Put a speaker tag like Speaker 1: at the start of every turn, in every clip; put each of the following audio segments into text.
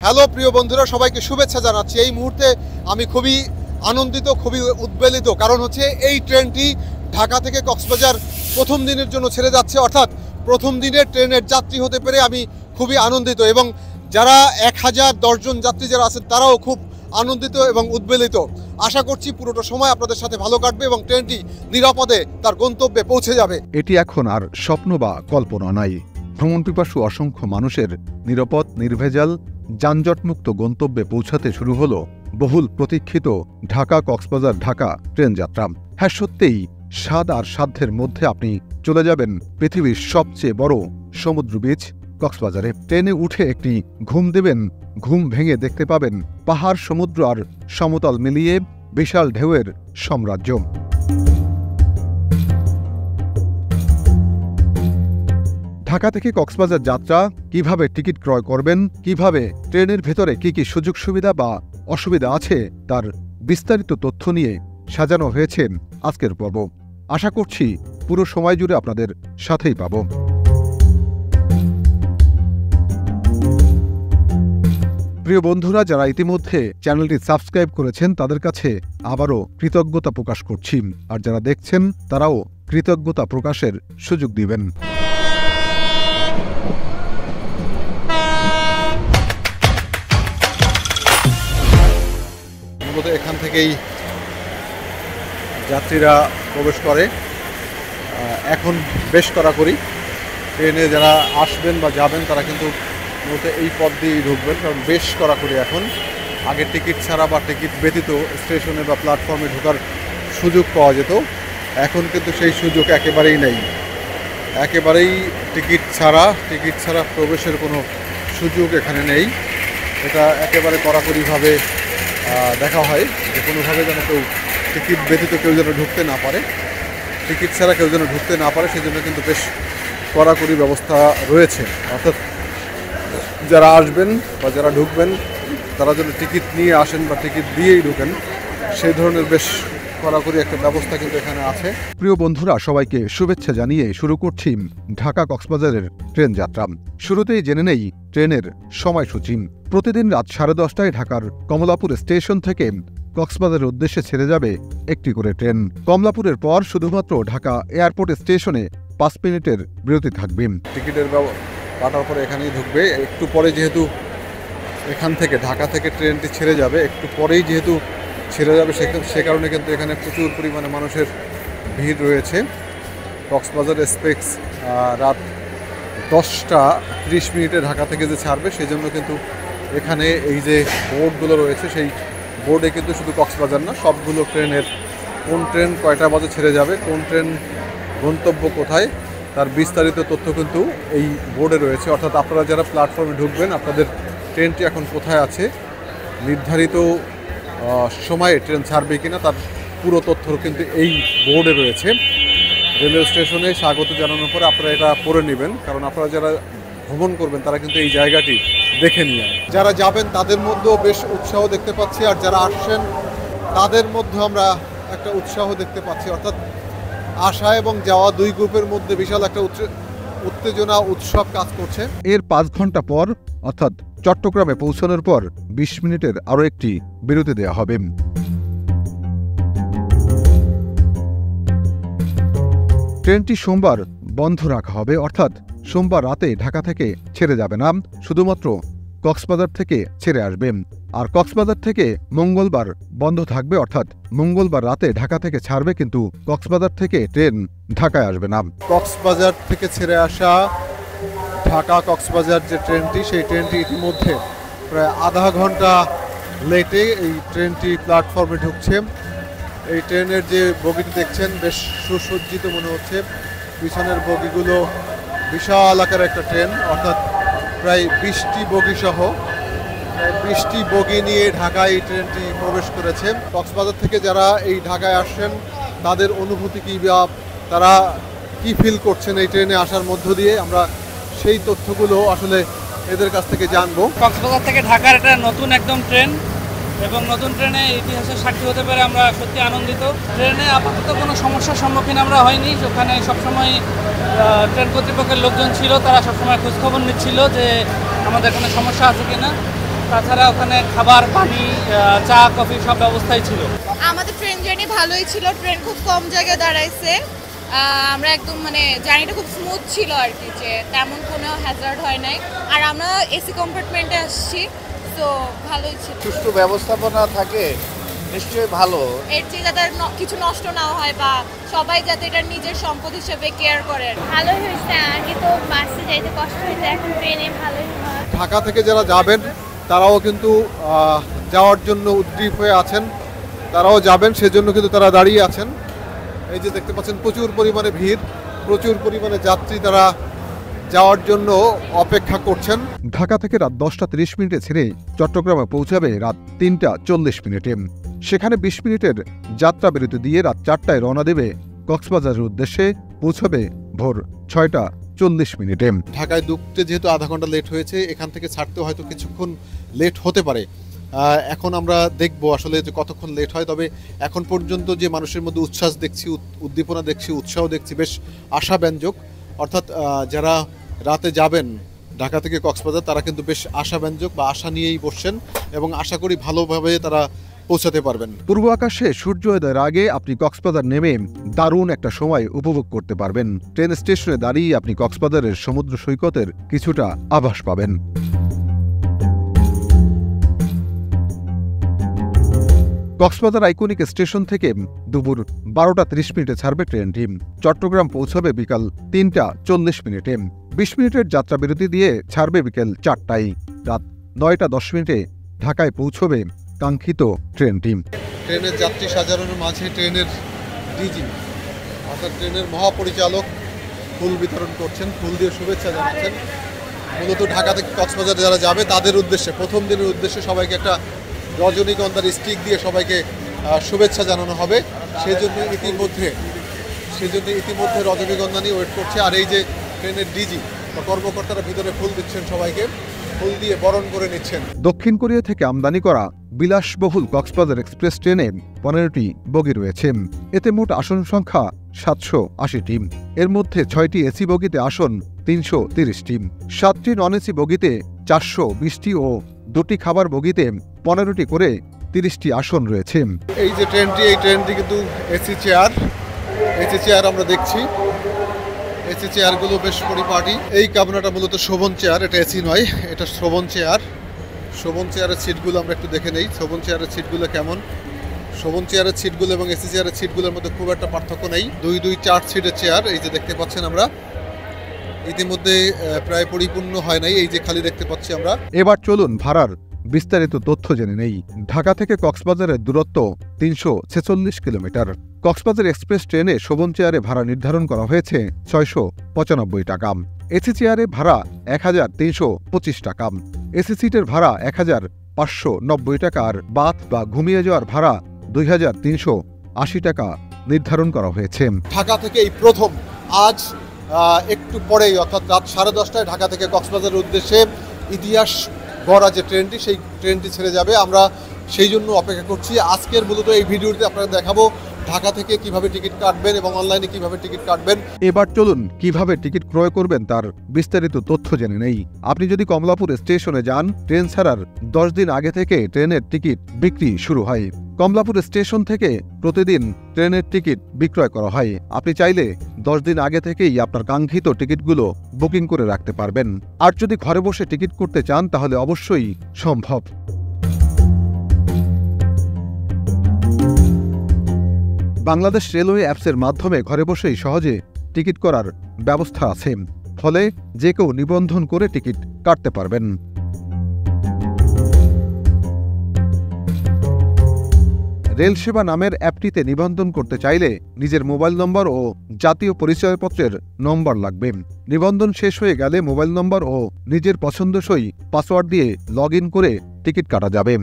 Speaker 1: Hello প্রিয় বন্ধুরা, সবাইকে শুভেচ্ছা জানাচ্ছি। এই মুহূর্তে আমি খুবই আনন্দিত, খুবই উদ্বেলিত, কারণ হচ্ছে এই ট্রেনটি ঢাকা থেকে কক্সবাজার প্রথম দিনের জন্য ছেড়ে যাচ্ছে। অর্থাৎ প্রথম দিনের ট্রেনের যাত্রী হতে পেরে আমি খুবই আনন্দিত, এবং যারা 1010 জন যাত্রী যারা আছেন তারাও খুব আনন্দিত এবং উদ্বেলিত। আশা করছি পুরোটা সময় আপনাদের সাথে ভালো কাটবে এবং ট্রেনটি নিরাপদে তার গন্তব্যে পৌঁছে যাবে।
Speaker 2: এটি এখন আর স্বপ্ন বা কল্পনা নাই। ভ্রমণ পিপাসু অসংখ্য মানুষের নিরাপদ, নির্ভেজাল, যানজটমুক্ত গন্তব্যে পৌঁছাতে শুরু হলো বহুল প্রতীক্ষিত ঢাকা কক্সবাজার ঢাকা ট্রেন যাত্রা। হ্যাঁ, সত্যিই স্বাদ আর সাধ্যের মধ্যে আপনি চলে যাবেন পৃথিবীর সবচেয়ে বড় সমুদ্র বীচ কক্সবাজারে। ট্রেনে উঠে একটি ঘুম দেবেন, ঘুম ভেঙে দেখতে পাবেন পাহাড়, সমুদ্র আর সমতল মিলিয়ে বিশাল ঢেউয়ের সাম্রাজ্য। ঢাকা থেকে কক্সবাজার যাত্রা কিভাবে টিকিট ক্রয় করবেন, কিভাবে ট্রেনের ভেতরে কি কি সুযোগ সুবিধা বা অসুবিধা আছে, তার বিস্তারিত তথ্য নিয়ে সাজানো হয়েছে আজকের পর্ব। আশা করছি পুরো সময় জুড়ে আপনাদের সাথেই পাব। প্রিয় বন্ধুরা, যারা ইতিমধ্যে চ্যানেলটি সাবস্ক্রাইব করেছেন তাদের কাছে আবারও কৃতজ্ঞতা প্রকাশ করছি, আর যারা দেখছেন তারাও কৃতজ্ঞতা প্রকাশের সুযোগ দিবেন।
Speaker 1: এখান থেকেই যাত্রীরা প্রবেশ করে। এখন বেশ কড়াকড়ি, ট্রেনে যারা আসবেন বা যাবেন তারা কিন্তু মূলত এই পথ দিয়েই ঢুকবেন, কারণ বেশ কড়াকড়ি এখন। আগে টিকিট ছাড়া বা টিকিট ব্যতীত স্টেশনে বা প্ল্যাটফর্মে ঢোকার সুযোগ পাওয়া যেত, এখন কিন্তু সেই সুযোগ একেবারেই নেই। একেবারেই টিকিট ছাড়া প্রবেশের কোনো সুযোগ এখানে নেই। এটা একেবারে কড়াকড়িভাবে দেখা হয় যে কোনোভাবে যেন কেউ টিকিট ব্যতীত কেউ যেন ঢুকতে না পারে, টিকিট ছাড়া কেউ যেন ঢুকতে না পারে, সেই জন্য কিন্তু বেশ কড়াকড়ি ব্যবস্থা রয়েছে। অর্থাৎ যারা আসবেন বা যারা ঢুকবেন তারা যেন টিকিট নিয়ে আসেন বা টিকিট দিয়েই ঢুকেন, সেই ধরনের বেশ কড়াকড়ি একটা ব্যবস্থা কিন্তু এখানে আছে।
Speaker 2: প্রিয় বন্ধুরা, সবাইকে শুভেচ্ছা জানিয়ে শুরু করছি ঢাকা কক্সবাজারের ট্রেন যাত্রা। শুরুতেই জেনে নেই ট্রেনের সময়সূচি। প্রতিদিন রাত 10:30টায় ঢাকার কমলাপুর স্টেশন থেকে কক্সবাজারের উদ্দেশ্যে ছেড়ে যাবে একটি করে ট্রেন। কমলাপুরের পর শুধুমাত্র ঢাকা এয়ারপোর্ট স্টেশনে 5 মিনিটের বিরতি থাকবে।
Speaker 1: টিকিটের কাটার পরে এখানেই ঢুকবে। একটু পরে যেহেতু এখান থেকে ঢাকা থেকে ট্রেনটি ছেড়ে যাবে, একটু পরেই যেহেতু ছেড়ে যাবে, সে কারণে কিন্তু এখানে প্রচুর পরিমাণে মানুষের ভিড় রয়েছে। কক্সবাজার এক্সপ্রেস রাত 10:30 ঢাকা থেকে যে ছাড়বে, সেই জন্য কিন্তু এখানে এই যে বোর্ডগুলো রয়েছে, সেই বোর্ডে কিন্তু শুধু কক্সবাজার না, সবগুলো ট্রেনের কোন ট্রেন কয়টা বাজে ছেড়ে যাবে, কোন ট্রেন গন্তব্য কোথায়, তার বিস্তারিত তথ্য কিন্তু এই বোর্ডে রয়েছে। অর্থাৎ আপনারা যারা প্ল্যাটফর্মে ঢুকবেন, আপনাদের ট্রেনটি এখন কোথায় আছে, নির্ধারিত সময়ে ট্রেন ছাড়বে কিনা, তার পুরো তথ্য কিন্তু এই বোর্ডে রয়েছে। রেলওয়ে স্টেশনে স্বাগত জানানোর পরে আপনারা এটা পড়ে নেবেন, কারণ আপনারা যারা ভ্রমণ করবেন তারা কিন্তু এই জায়গাটি দেখে নিয়ে যারা যাবেন তাদের মধ্যেও বেশ উৎসাহ দেখতে পাচ্ছি, আর যারা আসছেন তাদের মধ্যে আমরা একটা উৎসাহ দেখতে পাচ্ছি। অর্থাৎ আসা এবং যাওয়া দুই গ্রুপের মধ্যে বিশাল একটা উত্তেজনা, উৎসব কাজ করছে।
Speaker 2: এর 5 ঘন্টা পর অর্থাৎ চট্টগ্রামে পৌঁছানোর পর 20 মিনিটের আরও একটি বিরতি দেওয়া হবে। ট্রেনটি সোমবার বন্ধ রাখা হবে, অর্থাৎ সোমবার রাতে ঢাকা থেকে ছেড়ে যাবে না, শুধুমাত্র কক্সবাজার থেকে ছেড়ে আসবে। আর কক্সবাজার থেকে মঙ্গলবার বন্ধ থাকবে, অর্থাৎ মঙ্গলবার রাতে ঢাকা থেকে ছাড়বে, কিন্তু কক্সবাজার থেকে ট্রেন ঢাকায় আসবে না।
Speaker 1: কক্সবাজার থেকে ছেড়ে আসা ঢাকা কক্সবাজার যে ট্রেনটি, সেই ট্রেনটি ইতিমধ্যে প্রায় আধা ঘন্টা লেটে এই ট্রেনটি প্ল্যাটফর্মে ঢুকছে। এই ট্রেনের যে বগিটি দেখছেন বেশ সুসজ্জিত মনে হচ্ছে, পিছনের বগিগুলো বিশাল আকারের একটা ট্রেন, অর্থাৎ প্রায় 20টি বগি সহ 20টি বগি নিয়ে ঢাকায় এই ট্রেনটি প্রবেশ করেছে। কক্সবাজার থেকে যারা এই ঢাকায় আসছেন তাদের অনুভূতি কী বা তারা কি ফিল করছেন এই ট্রেনে আসার মধ্য দিয়ে, আমরা সেই তথ্যগুলো আসলে এদের কাছ থেকে জানবো।
Speaker 3: কক্সবাজার থেকে ঢাকার এটা নতুন একদম ট্রেন, এবং নতুন ট্রেনে ইতিহাসের সাক্ষী হতে পেরে আমরা সত্যি আনন্দিত। ট্রেনে আপাতত কোনো সমস্যার সম্মুখীন আমরা হয়নি। ওখানে সবসময় ট্রেন কর্তৃপক্ষের লোকজন ছিল, তারা সবসময় খোঁজখবর নিচ্ছিল যে আমাদের কোনো সমস্যা আছে কিনা। তাছাড়া ওখানে খাবার, পানি, চা, কফি সব ব্যবস্থাই ছিল।
Speaker 4: আমাদের ট্রেন জার্নি ভালোই ছিল, ট্রেন খুব কম জায়গায় দাঁড়াইছে, আমরা একদম মানে জার্নিটা খুব স্মুথ ছিল আর কি, যে তেমন কোনো হ্যাজার্ড হয় নাই, আর আমরা এসি কম্পার্টমেন্টে আসছি, তো ভালোই ছিল।
Speaker 5: সুষ্ঠু ব্যবস্থাপনা থাকে নিশ্চয়ই ভালো,
Speaker 4: এর চেয়ে যাতে কিছু নষ্ট না হয় বা সবাই যাতে এটা নিজের সম্পদ হিসেবে কেয়ার করে।
Speaker 6: ভালোই হয়েছে, আগে তো বাসে যাইতে কষ্ট হয়েছে, এখন ট্রেনে ভালোই হয়।
Speaker 1: ঢাকা থেকে যারা যাবেন তারাও কিন্তু যাওয়ার জন্য উদ্গ্রীব হয়ে আছেন, তারাও যাবেন, সেজন্য কিন্তু তারা দাঁড়িয়ে আছেন। এই যে দেখতে পাচ্ছেন প্রচুর পরিমাণে ভিড়, প্রচুর পরিমাণে যাত্রী তারা যাওয়ার জন্য অপেক্ষা করছেন।
Speaker 2: ঢাকা থেকে রাত 10:30 ছেড়ে চট্টগ্রামে পৌঁছাবে রাত 3:40। সেখানে 20 মিনিটের যাত্রা বিরতি দিয়ে রাত 4টায় রওনা দেবে কক্সবাজারের উদ্দেশ্যে, পৌঁছাবে ভোর 6:40।
Speaker 1: ঢাকায় ঢুকতে যেহেতু আধা ঘন্টা লেট হয়েছে, এখান থেকে ছাড়তেও হয়তো কিছুক্ষণ লেট হতে পারে। এখন আমরা দেখব আসলে যে কতক্ষণ লেট হয়। তবে এখন পর্যন্ত যে মানুষের মধ্যে উচ্ছ্বাস দেখছি, উদ্দীপনা দেখছি, উৎসাহ দেখছি, বেশ আশাব্যঞ্জক। অর্থাৎ যারা রাতে যাবেন ঢাকা থেকে কক্সবাজার, তারা কিন্তু বেশ আশাব্যঞ্জক বা আশা নিয়েই বসছেন এবং আশা করি ভালোভাবে তারা পৌঁছাতে পারবেন।
Speaker 2: পূর্ব আকাশে সূর্যোদয়ের আগে আপনি কক্সবাজার নেমে দারুণ একটা সময় উপভোগ করতে পারবেন। ট্রেন স্টেশনে দাঁড়িয়ে আপনি কক্সবাজারের সমুদ্র সৈকতের কিছুটা আভাস পাবেন। কক্সবাজার আইকনিক স্টেশন থেকে দুপুর 12:30 ছাড়বে ট্রেনটি। চট্টগ্রাম পৌঁছাবে বিকাল 3:40। 20 মিনিটের যাত্রা বিরতি দিয়ে ছাড়বে বিকেল 4টায়। রাত 9:10 ঢাকায় পৌঁছবে কাঙ্ক্ষিত ট্রেনটি।
Speaker 1: ট্রেনের যাত্রী সাজানোর মাঝে ট্রেনের ডিজি অর্থাৎ ট্রেনের মহাপরিচালক ফুল বিতরণ করছেন, ফুল দিয়ে শুভেচ্ছা জানাচ্ছেন। মূলত ঢাকা থেকে কক্সবাজার যারা যাবে তাদের উদ্দেশ্যে, প্রথম দিনের উদ্দেশ্যে সবাইকে একটা রজনীগন্ধার স্টিক দিয়ে সবাইকে শুভেচ্ছা জানানো হবে। সেজন্য ইতিমধ্যে রজনীগন্ধা নিয়ে ওয়েট করছে। আর এই যে ট্রেনের ডিজি বা কর্মকর্তারা ভিতরে ফুল দিচ্ছেন, সবাইকে ফুল দিয়ে বরণ করে নিচ্ছেন।
Speaker 2: দক্ষিণ কোরিয়া থেকে আমদানি করা বিলাসবহুল কক্সবাজার এক্সপ্রেস ট্রেনে 15টি বগি রয়েছে। এতে মোট আসন সংখ্যা 780টি। এর মধ্যে 6টি এসি বগিতে আসন 330টি, 7টি নন এসি বগিতে 420টি ও 2টি খাবার বগিতে 15টি করে 30টি আসন রয়েছে।
Speaker 1: এই যে ট্রেনটি কিন্তু এসি চেয়ার আমরা দেখছি। এসি চেয়ারগুলো বেশ পরিপাটি। এই কামরাটা মূলত শোভন চেয়ার, এটা এসি নয়, এটা শোভন চেয়ার। শোভন চেয়ারের সিটগুলো আমরা একটু দেখে নেই। শোভন চেয়ারের সিটগুলো কেমন? শোভন চেয়ারের সিটগুলো এবং এসি চেয়ারের সিটগুলোর মধ্যে খুব একটা পার্থক্য নেই। 4 সিটের চেয়ার এই যে দেখতে পাচ্ছেন আমরা, ইতিমধ্যে প্রায় পরিপূর্ণ হয় নাই, এই যে খালি দেখতে পাচ্ছি আমরা।
Speaker 2: এবার চলুন ভাড়ার বিস্তারিত তথ্য জেনে নেই। ঢাকা থেকে কক্সবাজারের দূরত্ব 346 কিলোমিটার। কক্সবাজার এক্সপ্রেস ট্রেনে শোভন চেয়ারে ভাড়া নির্ধারণ করা হয়েছে 695 টাকা। এসি চেয়ারে ভাড়া 1325 টাকা। এসি সিটের ভাড়া 1590 টাকা। আর বাথ বা ঘুমিয়ে যাওয়ার ভাড়া 2380 টাকা নির্ধারণ করা হয়েছে।
Speaker 1: ঢাকা থেকে এই প্রথম আজ একটু পরেই অর্থাৎ রাত 10:30টায় ঢাকা থেকে কক্সবাজারের উদ্দেশ্যে ইতিহাস গড়া যে ট্রেনটি, সেই ট্রেনটি ছেড়ে যাবে। আমরা সেই জন্য অপেক্ষা করছি। আজকের মূলত এই ভিডিওতে আপনারা দেখাবো ঢাকা থেকে কিভাবে টিকিট কাটবেন এবং অনলাইনে কিভাবে টিকিট কাটবেন।
Speaker 2: এবার চলুন কিভাবে টিকিট ক্রয় করবেন তার বিস্তারিত তথ্য জেনে নেই। আপনি যদি কমলাপুর স্টেশনে যান, ট্রেন ছাড়ার 10 দিন আগে থেকে ট্রেনের টিকিট বিক্রি শুরু হয়। কমলাপুর স্টেশন থেকে প্রতিদিন ট্রেনের টিকিট বিক্রয় করা হয়। আপনি চাইলে 10 দিন আগে থেকেই আপনার কাঙ্ক্ষিত টিকিটগুলো বুকিং করে রাখতে পারবেন। আর যদি ঘরে বসে টিকিট করতে চান তাহলে অবশ্যই সম্ভব। বাংলাদেশ রেলওয়ে অ্যাপসের মাধ্যমে ঘরে বসেই সহজে টিকিট করার ব্যবস্থা আছে, ফলে যে কেউ নিবন্ধন করে টিকিট কাটতে পারবেন। রেল সেবা নামের অ্যাপটিতে নিবন্ধন করতে চাইলে নিজের মোবাইল নম্বর ও জাতীয় পরিচয়পত্রের নম্বর লাগবে। নিবন্ধন শেষ হয়ে গেলে মোবাইল নম্বর ও নিজের পছন্দসই পাসওয়ার্ড দিয়ে লগ ইন করে টিকিট কাটা যাবে।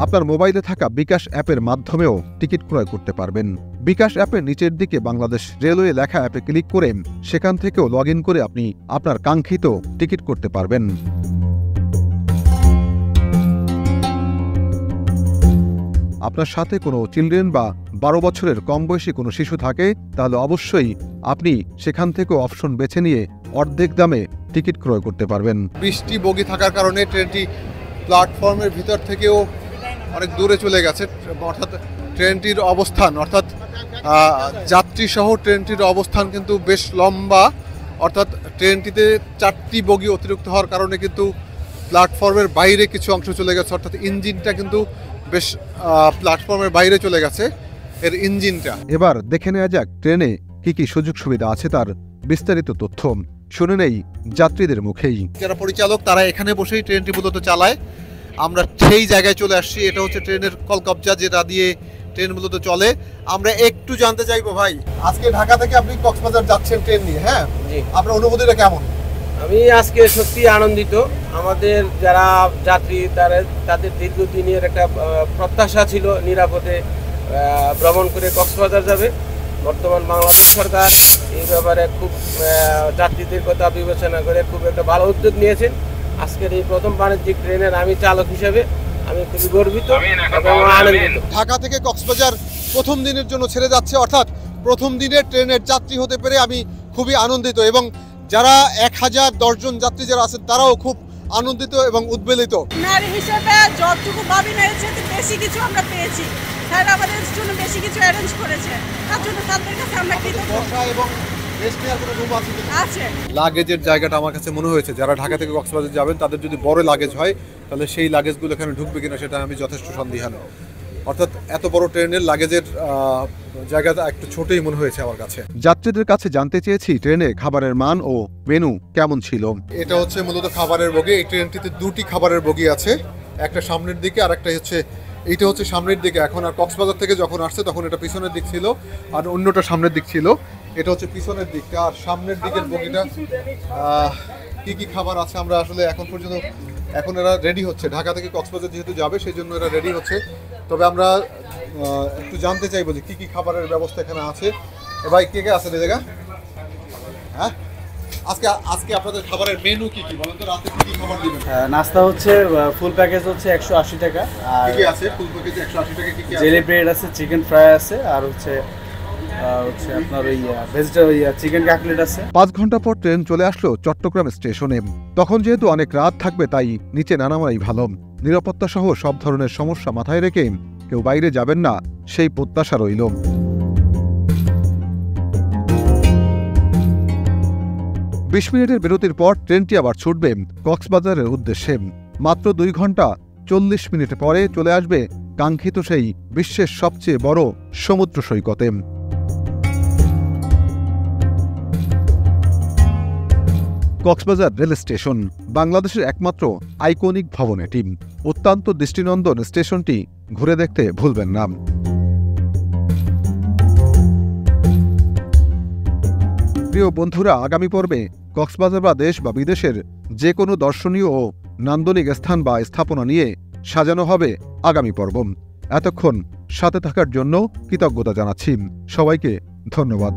Speaker 2: আপনার মোবাইলে থাকা বিকাশ অ্যাপের মাধ্যমেও টিকিট ক্রয় করতে পারবেন। বিকাশ অ্যাপের নিচের দিকে বাংলাদেশ রেলওয়ে লেখা অ্যাপে ক্লিক করে সেখান থেকেও লগ ইন করে আপনি আপনার কাঙ্ক্ষিত টিকিট করতে পারবেন। আপনার সাথে কোনো চিলড্রেন বা 12 বছরের কম বয়সী কোনো শিশু থাকে তাহলে অবশ্যই আপনি সেখান থেকেও অপশন বেছে নিয়ে অর্ধেক দামে টিকিট ক্রয় করতে পারবেন।
Speaker 1: 20টি বগি থাকার কারণে ট্রেনটি প্ল্যাটফর্মের ভিতর থেকেও অনেক দূরে চলে গেছে, অর্থাৎ ট্রেনটির অবস্থান অর্থাৎ যাত্রী সহ ট্রেনটির অবস্থান কিন্তু বেশ লম্বা, অর্থাৎ ট্রেনটিতে 4টি বগি অতিরিক্ত হওয়ার কারণে কিন্তু প্ল্যাটফর্মের বাইরে কিছু অংশ চলে গেছে, অর্থাৎ ইঞ্জিনটা কিন্তু বেশ প্ল্যাটফর্মের বাইরে চলে গেছে এর ইঞ্জিনটা।
Speaker 2: এবার দেখে নেওয়া যাক ট্রেনে কি সুযোগ সুবিধা আছে তার বিস্তারিত তথ্য শুনে নেই যাত্রীদের মুখেই।
Speaker 1: যারা পরিচালক তারা এখানে বসেই ট্রেনটি মূলত চালায়। আমরা সেই জায়গায় চলে আসছি, এটা হচ্ছে ট্রেনের কলকবজা যেটা দিয়ে ট্রেন মূলত চলে। আমরা একটু জানতে চাইবো ভাই, আজকে ঢাকা থেকে আপনি কক্সবাজার যাচ্ছেন ট্রেন নিয়ে, হ্যাঁ, আপনার অনুভূতিটা কেমন?
Speaker 7: আমি আজকে সত্যি আনন্দিত। আমাদের যারা যাত্রী তাদের দীর্ঘদিনের একটা প্রত্যাশা ছিল নিরাপদে ভ্রমণ করে কক্সবাজার যাবে। বর্তমান বাংলাদেশ সরকার এই ব্যাপারে খুব যাত্রীদের কথা বিবেচনা করে খুব একটা ভালো উদ্যোগ নিয়েছেন। আজকের এই প্রথম বাণিজ্যিক ট্রেনের আমি চালক হিসেবে আমি খুবই গর্বিত এবং আনন্দিত।
Speaker 1: ঢাকা থেকে কক্সবাজার প্রথম দিনের জন্য ছেড়ে যাচ্ছে, অর্থাৎ প্রথম দিনের ট্রেনের যাত্রী হতে পেরে আমি খুবই আনন্দিত এবং যারা 1010 জন যাত্রী যারা আছেন তারাও খুব আনন্দিত এবং উদ্বেলিত।
Speaker 8: নারী হিসেবে যতটুকু ভাবি নেছে বেশি কিছু আমরা পেয়েছি, তারা আমাদের জন্য বেশি কিছু অ্যারেঞ্জ করেছে, তার জন্য তাদের কাছে আমরা কৃতজ্ঞ।
Speaker 1: এবং রেস্ট নেওয়ার কোনো রুম
Speaker 8: আছে।
Speaker 1: লাগেজের জায়গাটা আমার কাছে মনে হয়েছে যারা ঢাকা থেকে কক্সবাজার যাবেন তাদের যদি বড় লাগেজ হয় তাহলে সেই লাগেজগুলো এখানে ঢুকবে কিনা সেটা আমি যথেষ্ট সন্দিহান। অর্থাৎ এত বড় ট্রেনের লাগেজের জায়গাটা একটু ছোটই মনে হয়েছে আমার কাছে।
Speaker 2: যাত্রীদের কাছে জানতে চেয়েছি ট্রেনে খাবারের মান ও মেনু কেমন ছিল।
Speaker 1: এটা হচ্ছে মূলত খাবারের বগি। এই ট্রেনটিতে 2টি খাবারের বগি আছে, একটা সামনের দিকে আর একটা হচ্ছে এইটা হচ্ছে সামনের দিকে। এখন আর কক্সবাজার থেকে যখন আসছে তখন এটা পিছনের দিক ছিল আর অন্যটা সামনের দিক ছিল। এটা হচ্ছে পিছনের দিকটা আর সামনের দিকের বগিটা কি খাবার আছে আমরা আসলে এখন পর্যন্ত এখন এরা রেডি হচ্ছে। ঢাকা থেকে কক্সবাজার যেহেতু যাবে সেই জন্য এরা রেডি হচ্ছে। তবে আমরা একটু জানতে চাইবো যে কি খাবারের ব্যবস্থা এখানে আছে। ভাই কে আছে এই জায়গা? হ্যাঁ, আজকে আপনাদের খাবারের মেনু কি বলেন তো? রাতে কি খাবার দিবেন?
Speaker 9: নাস্তা হচ্ছে ফুল প্যাকেজ হচ্ছে 180 টাকা। আর
Speaker 1: কি আছে ফুল প্যাকেজে 180 টাকা? কি আছে?
Speaker 9: জেলি ব্রেড আছে, চিকেন ফ্রাই আছে, আর হচ্ছে আপনার ওই ভেজিটেবল চিকেন কাটলেট আছে।
Speaker 2: 5 ঘন্টা পর ট্রেন চলে আসলো চট্টগ্রাম স্টেশনে। তখন যেহেতু অনেক রাত থাকবে তাই নিচে নামাই ভালো। নিরাপত্তা সহ সব ধরনের সমস্যা মাথায় রেখে কেউ বাইরে যাবেন না সেই প্রত্যাশা রইল। 20 মিনিটের বিরতির পর ট্রেনটি আবার ছুটবে কক্সবাজারের উদ্দেশ্যে। মাত্র 2 ঘন্টা 40 মিনিট পরে চলে আসবে কাঙ্ক্ষিত সেই বিশ্বের সবচেয়ে বড় সমুদ্র সৈকতে। কক্সবাজার রেল স্টেশন বাংলাদেশের একমাত্র আইকনিক ভবন এটি। অত্যন্ত দৃষ্টিনন্দন স্টেশনটি ঘুরে দেখতে ভুলবেন না। প্রিয় বন্ধুরা, আগামী পর্বে কক্সবাজার বা দেশ বা বিদেশের যে কোনো দর্শনীয় ও নান্দনিক স্থান বা স্থাপনা নিয়ে সাজানো হবে আগামী পর্ব। এতক্ষণ সাথে থাকার জন্য কৃতজ্ঞতা জানাচ্ছি। সবাইকে ধন্যবাদ।